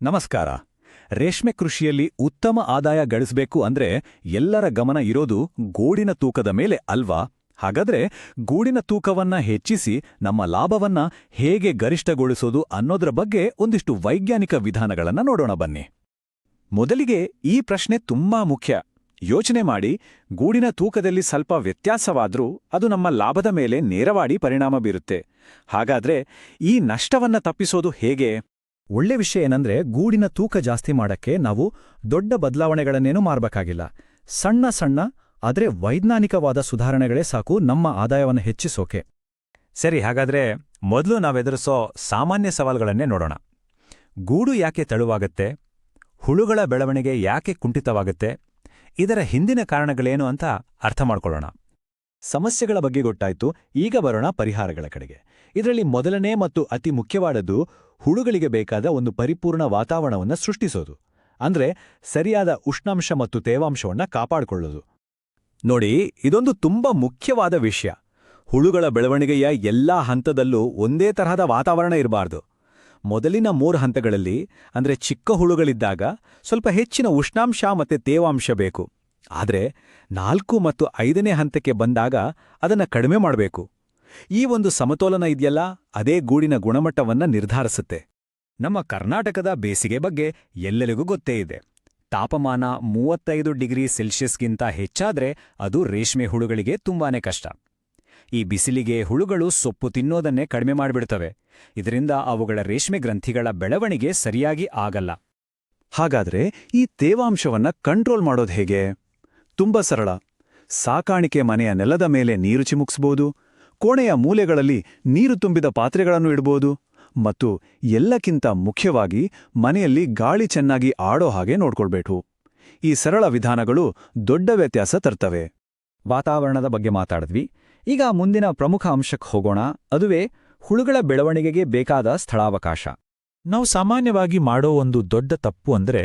ನಮಸ್ಕಾರ. ರೇಷ್ಮೆ ಕೃಷಿಯಲ್ಲಿ ಉತ್ತಮ ಆದಾಯ ಗಳಿಸಬೇಕು ಅಂದ್ರೆ ಎಲ್ಲರ ಗಮನ ಇರೋದು ಗೂಡಿನ ತೂಕದ ಮೇಲೆ ಅಲ್ವಾ? ಹಾಗಾದ್ರೆ ಗೂಡಿನ ತೂಕವನ್ನ ಹೆಚ್ಚಿಸಿ ನಮ್ಮ ಲಾಭವನ್ನ ಹೇಗೆ ಗರಿಷ್ಠಗೊಳಿಸೋದು ಅನ್ನೋದ್ರ ಬಗ್ಗೆ ಒಂದಿಷ್ಟು ವೈಜ್ಞಾನಿಕ ವಿಧಾನಗಳನ್ನ ನೋಡೋಣ ಬನ್ನಿ. ಮೊದಲಿಗೆ ಈ ಪ್ರಶ್ನೆ ತುಂಬಾ ಮುಖ್ಯ. ಯೋಚನೆ ಮಾಡಿ, ಗೂಡಿನ ತೂಕದಲ್ಲಿ ಸ್ವಲ್ಪ ವ್ಯತ್ಯಾಸವಾದ್ರೂ ಅದು ನಮ್ಮ ಲಾಭದ ಮೇಲೆ ನೇರವಾಗಿ ಪರಿಣಾಮ ಬೀರುತ್ತೆ. ಹಾಗಾದ್ರೆ ಈ ನಷ್ಟವನ್ನ ತಪ್ಪಿಸೋದು ಹೇಗೆ? ಒಳ್ಳೆ ವಿಷಯ ಏನಂದ್ರೆ, ಗೂಡಿನ ತೂಕ ಜಾಸ್ತಿ ಮಾಡಕ್ಕೆ ನಾವು ದೊಡ್ಡ ಬದಲಾವಣೆಗಳನ್ನೇನೂ ಮಾಡಬೇಕಾಗಿಲ್ಲ. ಸಣ್ಣ ಸಣ್ಣ ಆದ್ರೆ ವೈಜ್ಞಾನಿಕವಾದ ಸುಧಾರಣೆಗಳೇ ಸಾಕು ನಮ್ಮ ಆದಾಯವನ್ನು ಹೆಚ್ಚಿಸೋಕೆ. ಸರಿ, ಹಾಗಾದ್ರೆ ಮೊದಲು ನಾವೆದುರಿಸೋ ಸಾಮಾನ್ಯ ಸವಾಲುಗಳನ್ನೇ ನೋಡೋಣ. ಗೂಡು ಯಾಕೆ ತೆಳುವಾಗತ್ತೆ? ಹುಳುಗಳ ಬೆಳವಣಿಗೆ ಯಾಕೆ ಕುಂಠಿತವಾಗತ್ತೆ? ಇದರ ಹಿಂದಿನ ಕಾರಣಗಳೇನು ಅಂತ ಅರ್ಥ ಮಾಡ್ಕೊಳ್ಳೋಣ. ಸಮಸ್ಯೆಗಳ ಬಗ್ಗೆ ಗೊತ್ತಾಯ್ತು, ಈಗ ಬರೋಣ ಪರಿಹಾರಗಳ ಕಡೆಗೆ. ಇದರಲ್ಲಿ ಮೊದಲನೇ ಮತ್ತು ಅತಿ ಮುಖ್ಯವಾದದ್ದು ಹುಳುಗಳಿಗೆ ಬೇಕಾದ ಒಂದು ಪರಿಪೂರ್ಣ ವಾತಾವರಣವನ್ನು ಸೃಷ್ಟಿಸೋದು. ಅಂದ್ರೆ ಸರಿಯಾದ ಉಷ್ಣಾಂಶ ಮತ್ತು ತೇವಾಂಶವನ್ನ ಕಾಪಾಡಿಕೊಳ್ಳೋದು. ನೋಡಿ, ಇದೊಂದು ತುಂಬಾ ಮುಖ್ಯವಾದ ವಿಷಯ. ಹುಳುಗಳ ಬೆಳವಣಿಗೆಯ ಎಲ್ಲಾ ಹಂತದಲ್ಲೂ ಒಂದೇ ತರಹದ ವಾತಾವರಣ ಇರಬಾರ್ದು. ಮೊದಲಿನ 3 ಹಂತಗಳಲ್ಲಿ, ಅಂದ್ರೆ ಚಿಕ್ಕ ಹುಳುಗಳಿದ್ದಾಗ ಸ್ವಲ್ಪ ಹೆಚ್ಚಿನ ಉಷ್ಣಾಂಶ ಮತ್ತೆ ತೇವಾಂಶ ಬೇಕು. ಆದ್ರೆ 4 ಮತ್ತು 5ನೇ ಹಂತಕ್ಕೆ ಬಂದಾಗ ಅದನ್ನ ಕಡಿಮೆ ಮಾಡಬೇಕು. ಈ ಒಂದು ಸಮತೋಲನ ಇದೆಯಲ್ಲ, ಅದೇ ಗೂಡಿನ ಗುಣಮಟ್ಟವನ್ನ ನಿರ್ಧರಿಸುತ್ತೆ. ನಮ್ಮ ಕರ್ನಾಟಕದ ಬೇಸಿಗೆ ಬಗ್ಗೆ ಎಲ್ಲರಿಗೂ ಗೊತ್ತೇ ಇದೆ. ತಾಪಮಾನ 35 ಡಿಗ್ರಿ ಸೆಲ್ಸಿಯಸ್ಗಿಂತ ಹೆಚ್ಚಾದ್ರೆ ಅದು ರೇಷ್ಮೆ ಹುಳುಗಳಿಗೆ ತುಂಬಾನೇ ಕಷ್ಟ. ಈ ಬಿಸಿಲಿಗೆ ಹುಳುಗಳು ಸೊಪ್ಪು ತಿನ್ನೋದನ್ನೇ ಕಡಿಮೆ ಮಾಡಿಬಿಡ್ತವೆ. ಇದರಿಂದ ಅವುಗಳ ರೇಷ್ಮೆ ಗ್ರಂಥಿಗಳ ಬೆಳವಣಿಗೆ ಸರಿಯಾಗಿ ಆಗಲ್ಲ. ಹಾಗಾದ್ರೆ ಈ ತೇವಾಂಶವನ್ನ ಕಂಟ್ರೋಲ್ ಮಾಡೋದು ಹೇಗೆ? ತುಂಬಾ ಸರಳ. ಸಾಕಾಣಿಕೆ ಮನೆಯ ನೆಲದ ಮೇಲೆ ನೀರು ಚಿಮುಕ್ಸ್ಬೋದು, ಕೋಣೆಯ ಮೂಲೆಗಳಲ್ಲಿ ನೀರು ತುಂಬಿದ ಪಾತ್ರೆಗಳನ್ನು ಇಡ್ಬೋದು, ಮತ್ತು ಎಲ್ಲಕ್ಕಿಂತ ಮುಖ್ಯವಾಗಿ ಮನೆಯಲ್ಲಿ ಗಾಳಿ ಚೆನ್ನಾಗಿ ಆಡೋ ಹಾಗೆ ನೋಡ್ಕೊಳ್ಬೇಕು. ಈ ಸರಳ ವಿಧಾನಗಳು ದೊಡ್ಡ ವ್ಯತ್ಯಾಸ ತರ್ತವೆ. ವಾತಾವರಣದ ಬಗ್ಗೆ ಮಾತಾಡಿದ್ವಿ. ಈಗ ಮುಂದಿನ ಪ್ರಮುಖ ಅಂಶಕ್ಕೆ ಹೋಗೋಣ. ಅದುವೇ ಹುಳುಗಳ ಬೆಳವಣಿಗೆಗೆ ಬೇಕಾದ ಸ್ಥಳಾವಕಾಶ. ನಾವು ಸಾಮಾನ್ಯವಾಗಿ ಮಾಡೋ ಒಂದು ದೊಡ್ಡ ತಪ್ಪು ಅಂದ್ರೆ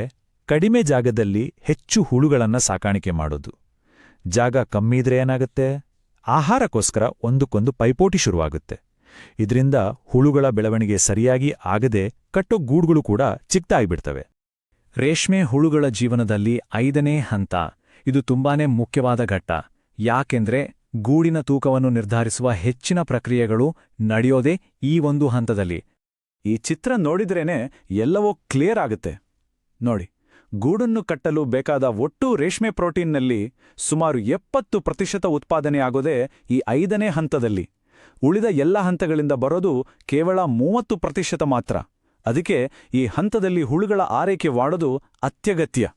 ಕಡಿಮೆ ಜಾಗದಲ್ಲಿ ಹೆಚ್ಚು ಹುಳುಗಳನ್ನ ಸಾಕಾಣಿಕೆ ಮಾಡೋದು. ಜಾಗ ಕಮ್ಮಿ ಇದ್ರೆ ಏನಾಗುತ್ತೆ? ಆಹಾರಕ್ಕೋಸ್ಕರ ಒಂದಕ್ಕೊಂದು ಪೈಪೋಟಿ ಶುರುವಾಗುತ್ತೆ. ಇದರಿಂದ ಹುಳುಗಳ ಬೆಳವಣಿಗೆ ಸರಿಯಾಗಿ ಆಗದೆ ಕಟ್ಟೋ ಗೂಡುಗಳು ಕೂಡ ಚಿಕ್ಕದಾಗ್ಬಿಡ್ತವೆ. ರೇಷ್ಮೆ ಹುಳುಗಳ ಜೀವನದಲ್ಲಿ 5ನೇ ಹಂತ ಇದು ತುಂಬಾನೇ ಮುಖ್ಯವಾದ ಘಟ್ಟ. ಯಾಕೆಂದ್ರೆ ಗೂಡಿನ ತೂಕವನ್ನು ನಿರ್ಧರಿಸುವ ಹೆಚ್ಚಿನ ಪ್ರಕ್ರಿಯೆಗಳು ನಡೆಯೋದೇ ಈ ಒಂದು ಹಂತದಲ್ಲಿ. ಈ ಚಿತ್ರ ನೋಡಿದ್ರೇನೆ ಎಲ್ಲವೂ ಕ್ಲಿಯರ್ ಆಗುತ್ತೆ. ನೋಡಿ, ಗೂಡನ್ನು ಕಟ್ಟಲು ಬೇಕಾದ ಒಟ್ಟು ರೇಷ್ಮೆ ಪ್ರೋಟೀನ್ನಲ್ಲಿ ಸುಮಾರು 70% ಉತ್ಪಾದನೆಯಾಗೋದೇ ಈ 5ನೇ ಹಂತದಲ್ಲಿ. ಉಳಿದ ಎಲ್ಲ ಹಂತಗಳಿಂದ ಬರೋದು ಕೇವಲ 30% ಮಾತ್ರ. ಅದಕ್ಕೆ ಈ ಹಂತದಲ್ಲಿ ಹುಳುಗಳ ಆರೈಕೆ ಮಾಡೋದು ಅತ್ಯಗತ್ಯ.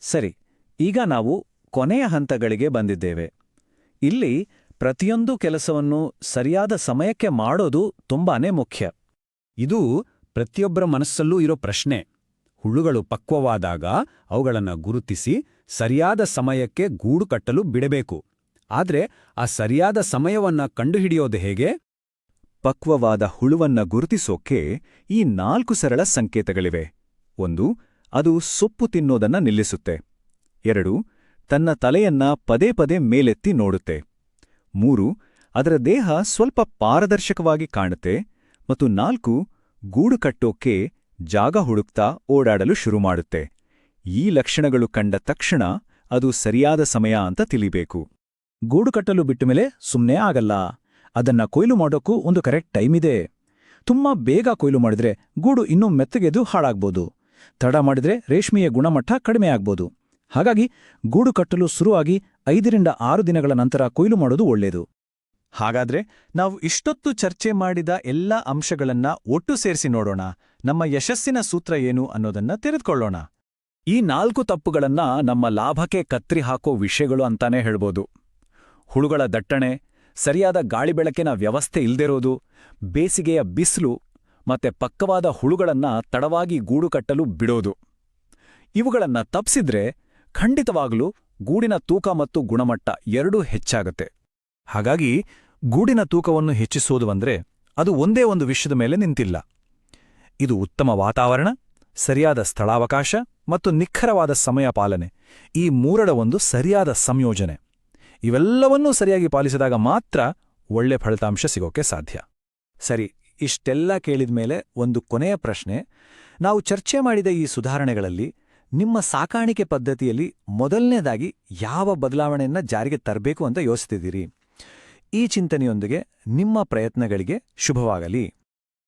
ಸರಿ, ಈಗ ನಾವು ಕೊನೆಯ ಹಂತಗಳಿಗೆ ಬಂದಿದ್ದೇವೆ. ಇಲ್ಲಿ ಪ್ರತಿಯೊಂದು ಕೆಲಸವನ್ನು ಸರಿಯಾದ ಸಮಯಕ್ಕೆ ಮಾಡೋದು ತುಂಬಾನೇ ಮುಖ್ಯ. ಇದು ಪ್ರತಿಯೊಬ್ಬರ ಮನಸ್ಸಲ್ಲೂ ಇರೋ ಪ್ರಶ್ನೆ. ಹುಳುಗಳು ಪಕ್ವವಾದಾಗ ಅವುಗಳನ್ನು ಗುರುತಿಸಿ ಸರಿಯಾದ ಸಮಯಕ್ಕೆ ಗೂಡು ಕಟ್ಟಲು ಬಿಡಬೇಕು. ಆದ್ರೆ ಆ ಸರಿಯಾದ ಸಮಯವನ್ನ ಕಂಡುಹಿಡಿಯೋದು ಹೇಗೆ? ಪಕ್ವವಾದ ಹುಳುವನ್ನ ಗುರುತಿಸೋಕೆ ಈ 4 ಸರಳ ಸಂಕೇತಗಳಿವೆ. 1, ಅದು ಸೊಪ್ಪು ತಿನ್ನೋದನ್ನ ನಿಲ್ಲಿಸುತ್ತೆ. 2, ತನ್ನ ತಲೆಯನ್ನ ಪದೇ ಪದೇ ಮೇಲೆತ್ತಿ ನೋಡುತ್ತೆ. 3, ಅದರ ದೇಹ ಸ್ವಲ್ಪ ಪಾರದರ್ಶಕವಾಗಿ ಕಾಣುತ್ತೆ. ಮತ್ತು 4, ಗೂಡು ಕಟ್ಟೋಕೆ ಜಾಗ ಹುಡುಕ್ತಾ ಓಡಾಡಲು ಶುರು ಮಾಡುತ್ತೆ. ಈ ಲಕ್ಷಣಗಳು ಕಂಡ ತಕ್ಷಣ ಅದು ಸರಿಯಾದ ಸಮಯ ಅಂತ ತಿಳಿಬೇಕು. ಗೂಡು ಕಟ್ಟಲು ಬಿಟ್ಟಮೇಲೆ ಸುಮ್ಮನೆ ಆಗಲ್ಲ. ಅದನ್ನ ಕೊಯ್ಲು ಮಾಡೋಕ್ಕೂ ಒಂದು ಕರೆಕ್ಟ್ ಟೈಮ್ ಇದೆ. ತುಂಬಾ ಬೇಗ ಕೊಯ್ಲು ಮಾಡಿದ್ರೆ ಗೂಡು ಇನ್ನೂ ಮೆತ್ತಗೆದು ಹಾಳಾಗ್ಬೋದು. ತಡ ಮಾಡಿದ್ರೆ ರೇಷ್ಮೆಯ ಗುಣಮಟ್ಟ ಕಡಿಮೆ ಆಗ್ಬೋದು. ಹಾಗಾಗಿ ಗೂಡು ಕಟ್ಟಲು ಶುರುವಾಗಿ 5ರಿಂದ 6 ದಿನಗಳ ನಂತರ ಕೊಯ್ಲು ಮಾಡೋದು ಒಳ್ಳೆಯದು. ಹಾಗಾದ್ರೆ ನಾವು ಇಷ್ಟೊತ್ತು ಚರ್ಚೆ ಮಾಡಿದ ಎಲ್ಲ ಅಂಶಗಳನ್ನ ಒಟ್ಟು ಸೇರಿಸಿ ನೋಡೋಣ. ನಮ್ಮ ಯಶಸ್ಸಿನ ಸೂತ್ರ ಏನು ಅನ್ನೋದನ್ನ ತಿಳಿದುಕೊಳ್ಳೋಣ. ಈ 4 ತಪ್ಪುಗಳನ್ನ ನಮ್ಮ ಲಾಭಕ್ಕೆ ಕತ್ರಿ ಹಾಕೋ ವಿಷಯಗಳು ಅಂತಾನೆ ಹೇಳ್ಬೋದು. ಹುಳುಗಳ ದಟ್ಟಣೆ, ಸರಿಯಾದ ಗಾಳಿ ಬೆಳಕಿನ ವ್ಯವಸ್ಥೆ ಇಲ್ದಿರೋದು, ಬೇಸಿಗೆಯ ಬಿಸಿಲು ಮತ್ತೆ ಪಕ್ಕವಾದ ಹುಳುಗಳನ್ನ ತಡವಾಗಿ ಗೂಡು ಕಟ್ಟಲು ಬಿಡೋದು. ಇವುಗಳನ್ನ ತಪ್ಪಿಸಿದ್ರೆ ಖಂಡಿತವಾಗ್ಲೂ ಗೂಡಿನ ತೂಕ ಮತ್ತು ಗುಣಮಟ್ಟ ಎರಡೂ ಹೆಚ್ಚಾಗುತ್ತೆ. ಹಾಗಾಗಿ ಗೂಡಿನ ತೂಕವನ್ನು ಹೆಚ್ಚಿಸೋದು ಅಂದ್ರೆ ಅದು ಒಂದೇ ಒಂದು ವಿಷಯದ ಮೇಲೆ ನಿಂತಿಲ್ಲ. ಇದು ಉತ್ತಮ ವಾತಾವರಣ, ಸರಿಯಾದ ಸ್ಥಳಾವಕಾಶ ಮತ್ತು ನಿಖರವಾದ ಸಮಯ ಪಾಲನೆ, ಈ 3ರ ಒಂದು ಸರಿಯಾದ ಸಂಯೋಜನೆ. ಇವೆಲ್ಲವನ್ನೂ ಸರಿಯಾಗಿ ಪಾಲಿಸಿದಾಗ ಮಾತ್ರ ಒಳ್ಳೆ ಫಲಿತಾಂಶ ಸಿಗೋಕೆ ಸಾಧ್ಯ. ಸರಿ, ಇಷ್ಟೆಲ್ಲ ಕೇಳಿದ್ಮೇಲೆ ಒಂದು ಕೊನೆಯ ಪ್ರಶ್ನೆ. ನಾವು ಚರ್ಚೆ ಮಾಡಿದ ಈ ಸುಧಾರಣೆಗಳಲ್ಲಿ ನಿಮ್ಮ ಸಾಕಾಣಿಕೆ ಪದ್ಧತಿಯಲ್ಲಿ ಮೊದಲನೇದಾಗಿ ಯಾವ ಬದಲಾವಣೆಯನ್ನ ಜಾರಿಗೆ ತರಬೇಕು ಅಂತ ಯೋಚಿಸ್ತಿದ್ದೀರಿ? ಈ ಚಿಂತನೆಯೊಂದಿಗೆ ನಿಮ್ಮ ಪ್ರಯತ್ನಗಳಿಗೆ ಶುಭವಾಗಲಿ.